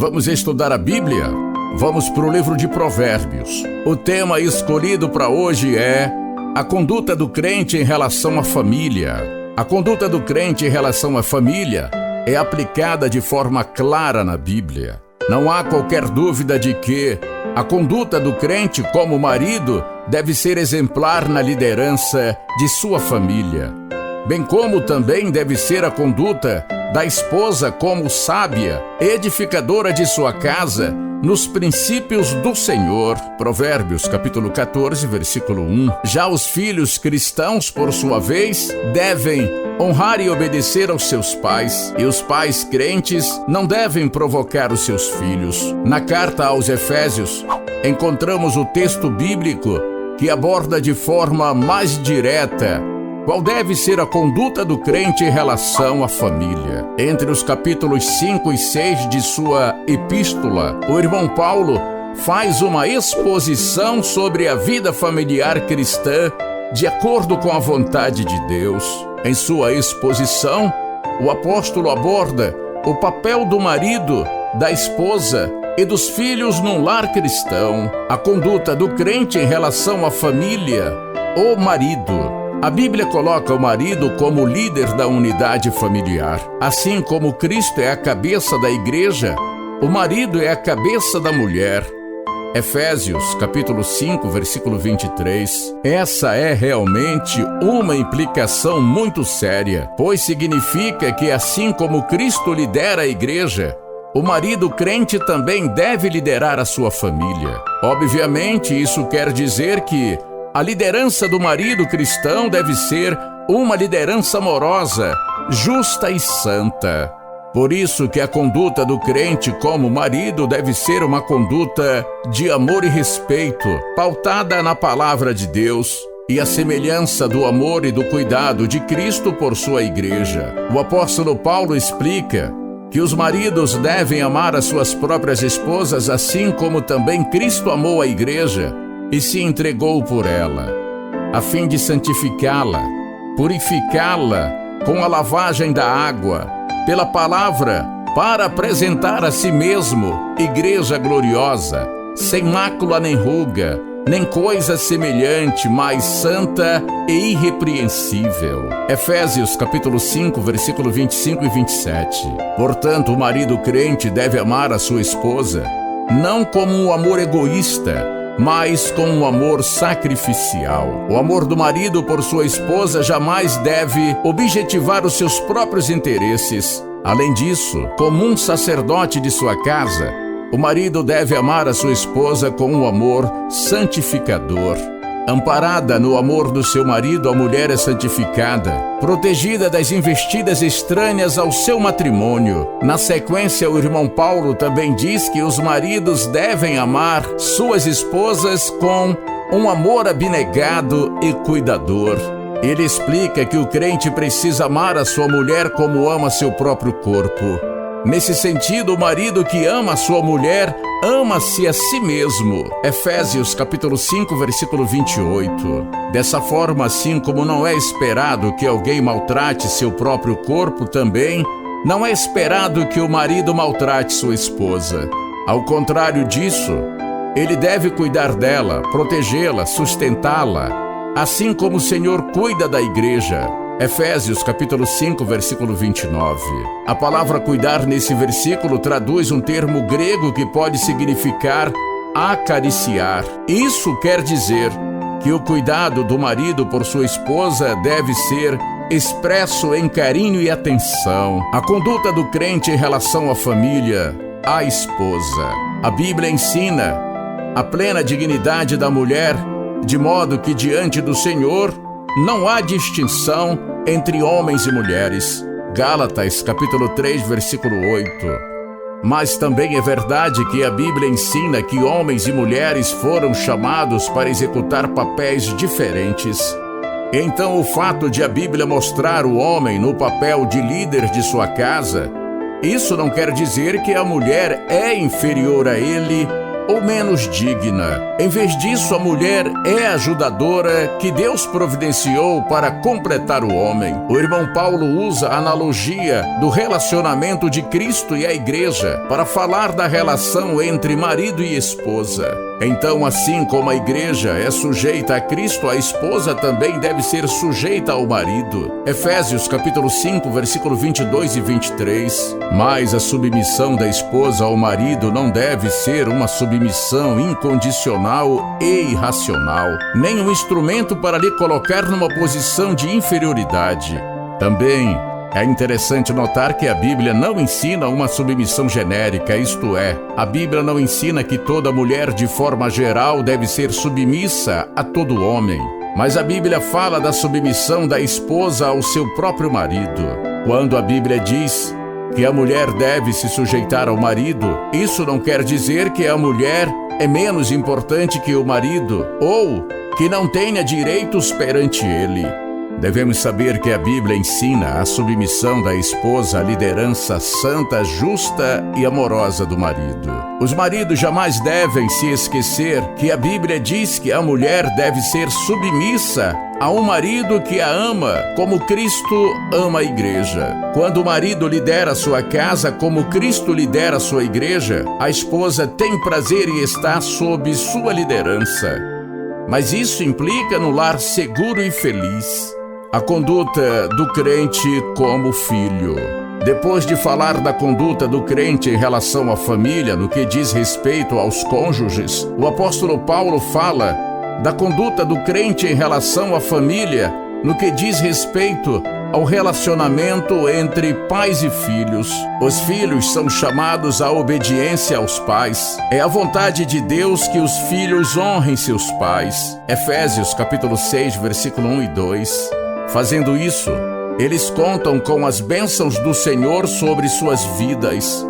Vamos estudar a Bíblia? Vamos para o livro de Provérbios. O tema escolhido para hoje é a conduta do crente em relação à família. A conduta do crente em relação à família é aplicada de forma clara na Bíblia. Não há qualquer dúvida de que a conduta do crente como marido deve ser exemplar na liderança de sua família, bem como também deve ser a conduta da esposa como sábia, edificadora de sua casa, nos princípios do Senhor. Provérbios, capítulo 14, versículo 1. Já os filhos cristãos, por sua vez, devem honrar e obedecer aos seus pais, e os pais crentes não devem provocar os seus filhos. Na carta aos Efésios, encontramos o texto bíblico que aborda de forma mais direta qual deve ser a conduta do crente em relação à família. Entre os capítulos 5 e 6 de sua epístola, o irmão Paulo faz uma exposição sobre a vida familiar cristã de acordo com a vontade de Deus. Em sua exposição, o apóstolo aborda o papel do marido, da esposa e dos filhos num lar cristão, a conduta do crente em relação à família, o marido. A Bíblia coloca o marido como líder da unidade familiar. Assim como Cristo é a cabeça da igreja, o marido é a cabeça da mulher. Efésios, capítulo 5, versículo 23. Essa é realmente uma implicação muito séria, pois significa que assim como Cristo lidera a igreja, o marido crente também deve liderar a sua família. Obviamente, isso quer dizer que a liderança do marido cristão deve ser uma liderança amorosa, justa e santa. Por isso que a conduta do crente como marido deve ser uma conduta de amor e respeito, pautada na palavra de Deus e a semelhança do amor e do cuidado de Cristo por sua igreja. O apóstolo Paulo explica que os maridos devem amar as suas próprias esposas assim como também Cristo amou a igreja e se entregou por ela, a fim de santificá-la, purificá-la com a lavagem da água, pela palavra, para apresentar a si mesmo igreja gloriosa, sem mácula nem ruga, nem coisa semelhante, mas santa e irrepreensível. Efésios capítulo 5, versículo 25 e 27. Portanto, o marido crente deve amar a sua esposa, não como um amor egoísta, mas com um amor sacrificial. O amor do marido por sua esposa jamais deve objetivar os seus próprios interesses. Além disso, como um sacerdote de sua casa, o marido deve amar a sua esposa com um amor santificador. Amparada no amor do seu marido, a mulher é santificada, protegida das investidas estranhas ao seu matrimônio. Na sequência, o irmão Paulo também diz que os maridos devem amar suas esposas com um amor abnegado e cuidador. Ele explica que o crente precisa amar a sua mulher como ama seu próprio corpo. Nesse sentido, o marido que ama a sua mulher ama-se a si mesmo. Efésios capítulo 5, versículo 28. Dessa forma, assim como não é esperado que alguém maltrate seu próprio corpo, também não é esperado que o marido maltrate sua esposa. Ao contrário disso, ele deve cuidar dela, protegê-la, sustentá-la, assim como o Senhor cuida da igreja. Efésios capítulo 5, versículo 29. A palavra cuidar nesse versículo traduz um termo grego que pode significar acariciar. Isso quer dizer que o cuidado do marido por sua esposa deve ser expresso em carinho e atenção. A conduta do crente em relação à família, à esposa. A Bíblia ensina a plena dignidade da mulher, de modo que diante do Senhor não há distinção entre homens e mulheres. Gálatas, capítulo 3, versículo 8. Mas também é verdade que a Bíblia ensina que homens e mulheres foram chamados para executar papéis diferentes. Então, o fato de a Bíblia mostrar o homem no papel de líder de sua casa, isso não quer dizer que a mulher é inferior a ele ou menos digna. Em vez disso, a mulher é a ajudadora que Deus providenciou para completar o homem. O irmão Paulo usa a analogia do relacionamento de Cristo e a igreja para falar da relação entre marido e esposa. Então, assim como a igreja é sujeita a Cristo, a esposa também deve ser sujeita ao marido. Efésios capítulo 5, versículo 22 e 23. Mas a submissão da esposa ao marido não deve ser uma submissão incondicional e irracional, nem um instrumento para lhe colocar numa posição de inferioridade. Também é interessante notar que a Bíblia não ensina uma submissão genérica, isto é, a Bíblia não ensina que toda mulher de forma geral deve ser submissa a todo homem. Mas a Bíblia fala da submissão da esposa ao seu próprio marido. Quando a Bíblia diz que a mulher deve se sujeitar ao marido, isso não quer dizer que a mulher é menos importante que o marido ou que não tenha direitos perante ele. Devemos saber que a Bíblia ensina a submissão da esposa à liderança santa, justa e amorosa do marido. Os maridos jamais devem se esquecer que a Bíblia diz que a mulher deve ser submissa a um marido que a ama, como Cristo ama a igreja. Quando o marido lidera sua casa como Cristo lidera sua igreja, a esposa tem prazer em estar sob sua liderança. Mas isso implica no lar seguro e feliz. A conduta do crente como filho. Depois de falar da conduta do crente em relação à família, no que diz respeito aos cônjuges, o apóstolo Paulo fala da conduta do crente em relação à família, no que diz respeito ao relacionamento entre pais e filhos. Os filhos são chamados à obediência aos pais. É a vontade de Deus que os filhos honrem seus pais. Efésios capítulo 6, versículo 1 e 2. Fazendo isso, eles contam com as bênçãos do Senhor sobre suas vidas.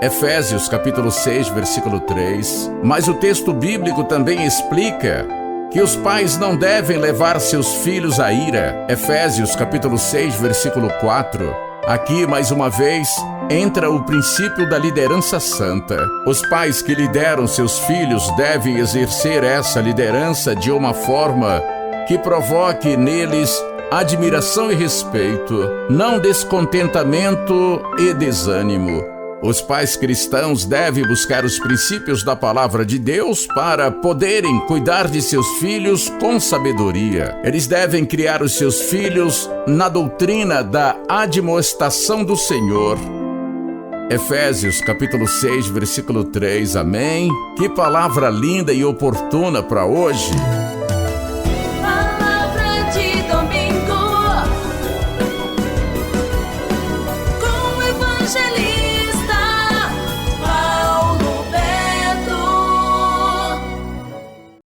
Efésios capítulo 6, versículo 3. Mas o texto bíblico também explica que os pais não devem levar seus filhos à ira. Efésios capítulo 6, versículo 4. Aqui, mais uma vez, entra o princípio da liderança santa. Os pais que lideram seus filhos devem exercer essa liderança de uma forma que provoque neles admiração e respeito, não descontentamento e desânimo. Os pais cristãos devem buscar os princípios da palavra de Deus para poderem cuidar de seus filhos com sabedoria. Eles devem criar os seus filhos na doutrina da admoestação do Senhor. Efésios capítulo 6, versículo 3, amém? Que palavra linda e oportuna para hoje!